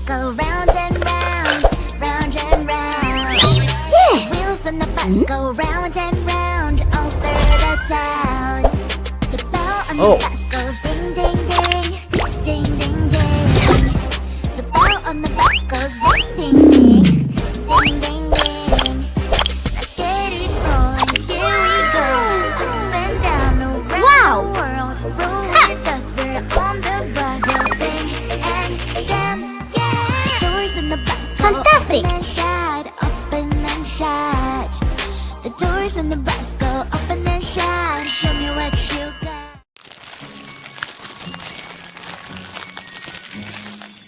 go round and round, round and round. Yes! Wheels on the bus go round and round over the town. The bell on the bus goes ding ding ding, ding ding ding. The bell on the bus goes ding ding ding, ding ding ding. Let's get it rolling, here we go. Up and down around the world. Roll with us, we're on the bus. We'll sing and dance, yeah. Doors in the bus go Fantastic. open and shut, open and shut. The doors in the bus go open and shut. Show me what you got.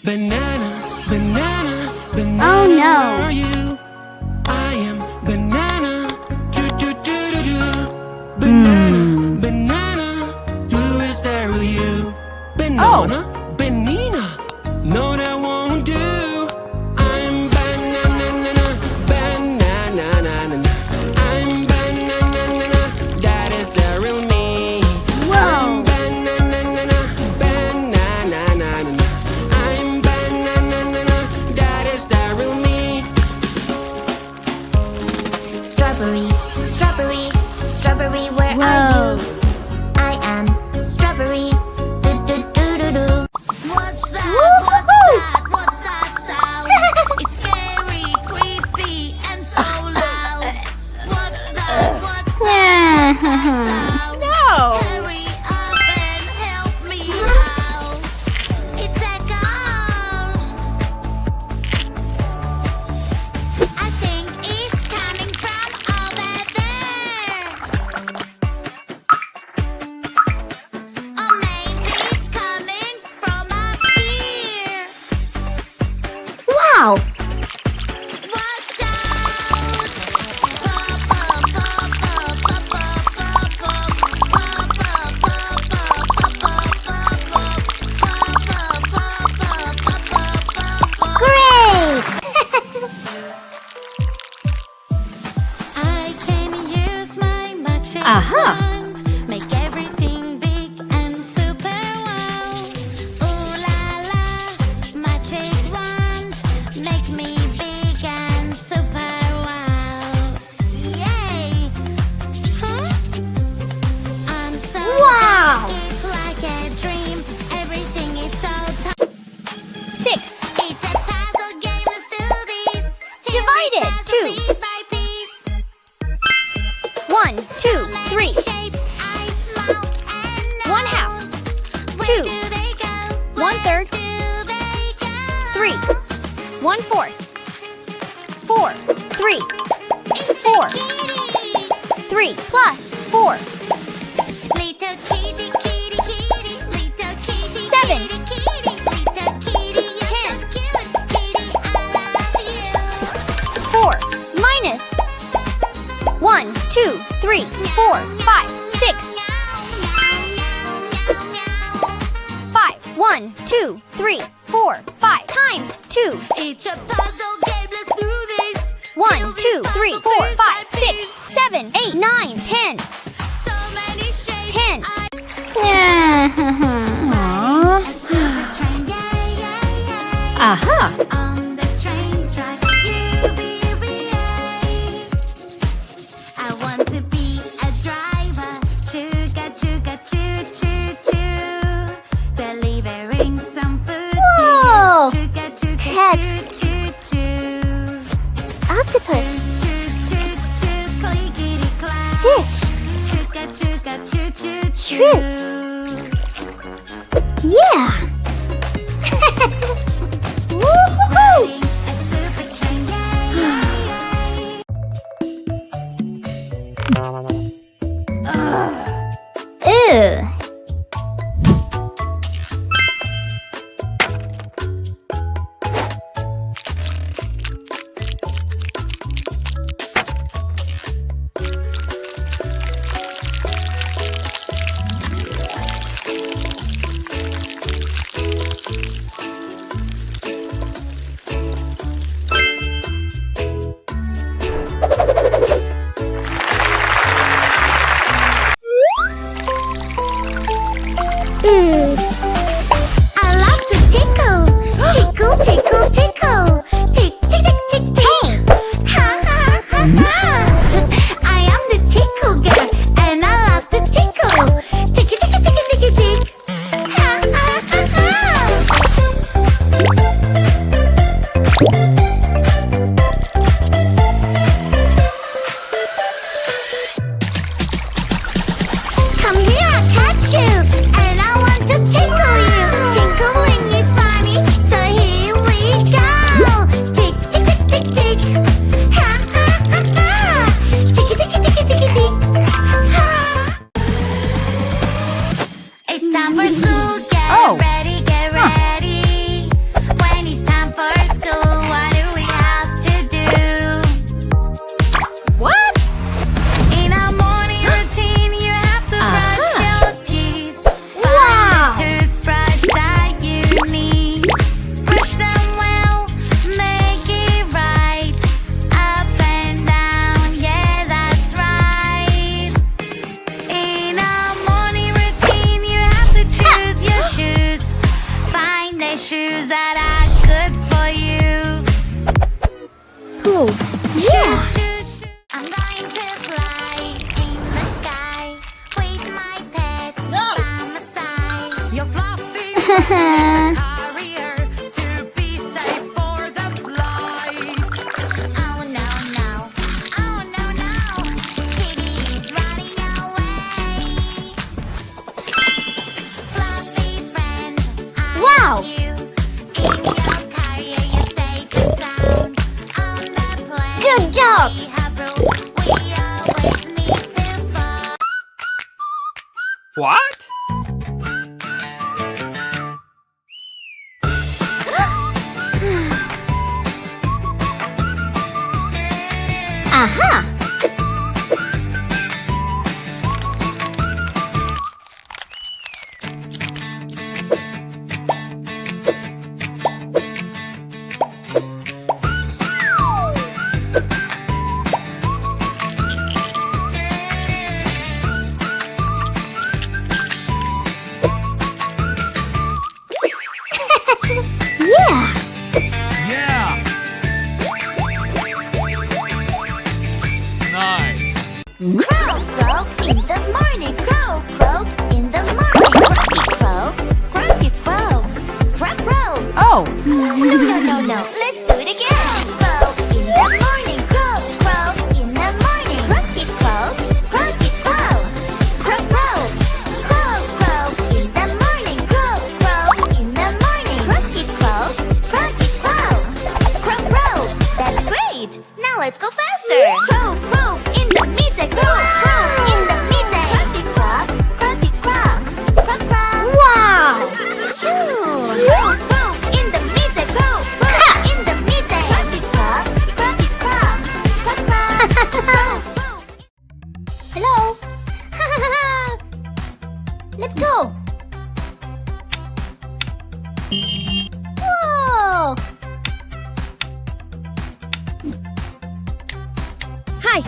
Banana, banana, banana. Oh, no. Where are you? I am banana. Do do do do do. Banana, banana. Who is there with you? Banana, banana. No, that won't do. I'm banana, banana. I'm banana. That is the real me. I'm banana, banana. I'm banana. That is the real me. Strawberry, strawberry, strawberry, where are you? I am strawberry. Do do do do do. What's that? What's that? What's that sound? It's scary, creepy, and so loud. What's that? What's that? What's that sound? No. Hurry up and help me out. It's a ghost. I think it's coming from over there. Or maybe it's coming from up here. Wow! Watch out! Great! I can use my magic Aha. wand, make everything big and super wow. Ooh la la, magic wand, make me big and super wow. Yay! Huh? I'm so Wow. big, it's like a dream. Everything is so tough. 6. It's a puzzle game, let's do this. Divide it, Puzzle two. piece by piece. 1, 2, 3. Shapes, eyes, mouth, and nose. 1 half. Where 2. do they go? 1 third. Do they go? 3. 1 fourth. 4. 3. It's 4. a kitty. 3 plus 4. Little kitty, kitty, kitty. Little kitty, 7. kitty, kitty. Little kitty, you're 10. so cute. Kitty, I love you. 4 minus 1, 2, 3, 4, 5, 6. 5. 1, 2, 3, 4, 5 times 2. It's a puzzle game, let's do this. 1, Fill 2, this 3, puzzle 4, piece by 5, 6, piece. 7, 8, 9, 10. So many shapes. 10. A super train, yeah, yeah, yeah. Aha! On the train tracks, U-B-B-A. I want to be a driver. Choo-ga, choo-ga, choo-choo-choo. Delivering some food Whoa. to you. Choo-ga, choo-ga, Cat. choo-choo-choo. Octopus. Choo-choo-choo, clickety-clack. Fish. Choo-ga, choo-ga, choo-choo-choo. Shrimp. Yeah! Woo-hoo-hoo! Riding a super train, yay, yay, yay. Ew! shoes that are good for you. Cool. Yeah. I'm going to fly in the sky with my pet by my side. Your fluffy friend is a carrier to be safe for the flight. Oh no no, oh no no, Kitty's running away. Fluffy friend, I Wow. love you. In your carrier you're safe and sound. On the plane Good job. we have rules we always need to follow. What? Aha. Yeah. Yeah. Nice. Crow, crow in the morning. Crow, crow in the morning. Croaky crow, crow, crow. Oh. No. Let's do it again. Crow in the morning. Crow, crow in the morning. Croaky crow, crow, crow, crow in the morning. Crow in the morning. Croaky crow, crow. That's great. Now let's go faster. Crow in the middle. Crow in the middle. Croaky crow. Wow. Shoo! Crow in the middle. Crow in the middle. Crow. Hello. Let's go. Whoa. Hi.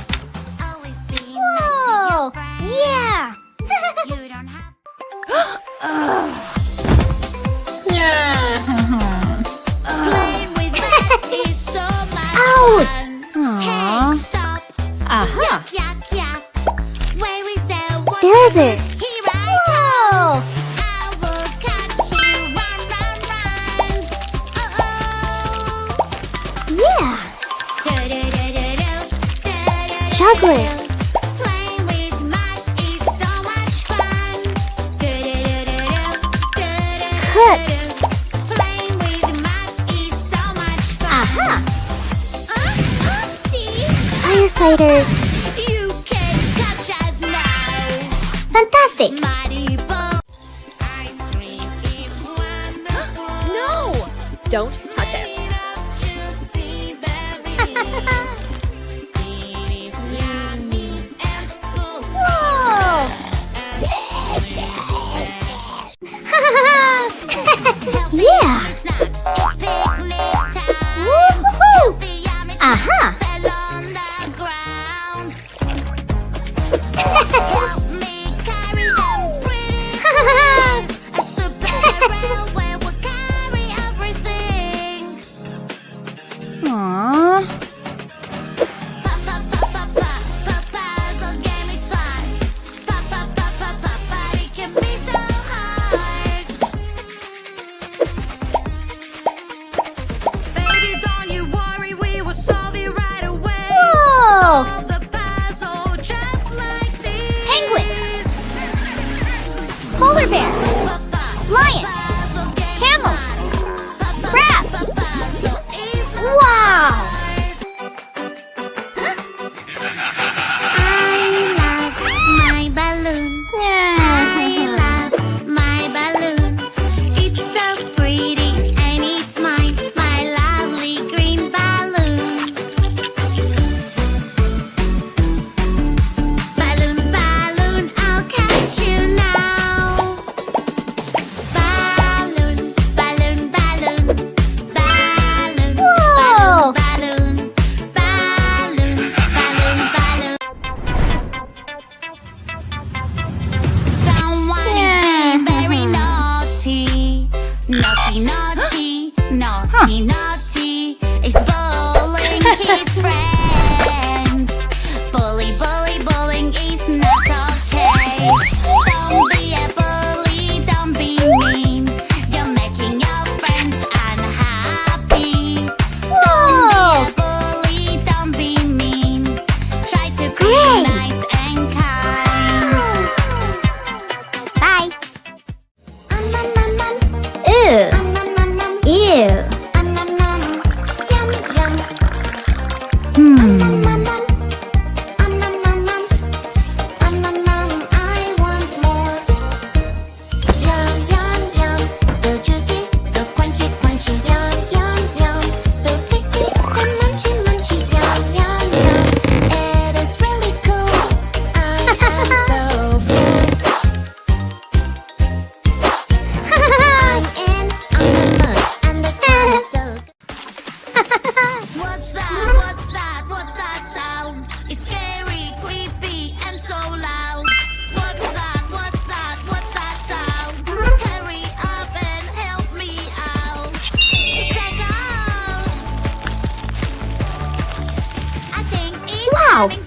Always be nice to Whoa. your friends. Yeah. You don't have playing with that is so much Ouch. fun. Aw. Hey, stop. Aha. Yuck. Where is the water? Builder. Here I Whoa. I will catch you. Run. Yeah. Do-do-do-do-do. Chocolate. Playing with mud is so much fun. Cut. Playing with mud is so much fun. Aha. See? Firefighter. You can catch us now. Fantastic. Muddy ball. Ice cream is wonderful. No. Don't touch it. Juicy berries. It is yummy and full. Whoa. Yeah. Snacks, it's picnic time. Woo-hoo-hoo. Healthy, yummy snacks Aha. fell on the ground. Help me carry them pretty please. A superhero where we carry everything. Aww. Puzzle game is fun. But it can be so hard. Baby, don't you worry, we will solve it right naughty, naughty, naughty, naughty is bullying his friends. Bully, bully, bullying is not okay. Don't be a bully, don't be mean. You're making your friends unhappy. Don't be a bully, don't be mean. Try to be nice and kind. Bye. Yum, Ew. Ew. I want more. Yum, yum, yum. So juicy, so crunchy, crunchy. Yum, yum, yum. So tasty and munchy, munchy. Yum, yum, yum. It is really cool. I am so full. I'm in on the mood, and the sun is so good. What's that? What's that? What's that sound? It's scary, creepy, and so loud. What's that? What's that? What's that sound? Hurry up and help me out. It's a ghost. I think it's Wow. coming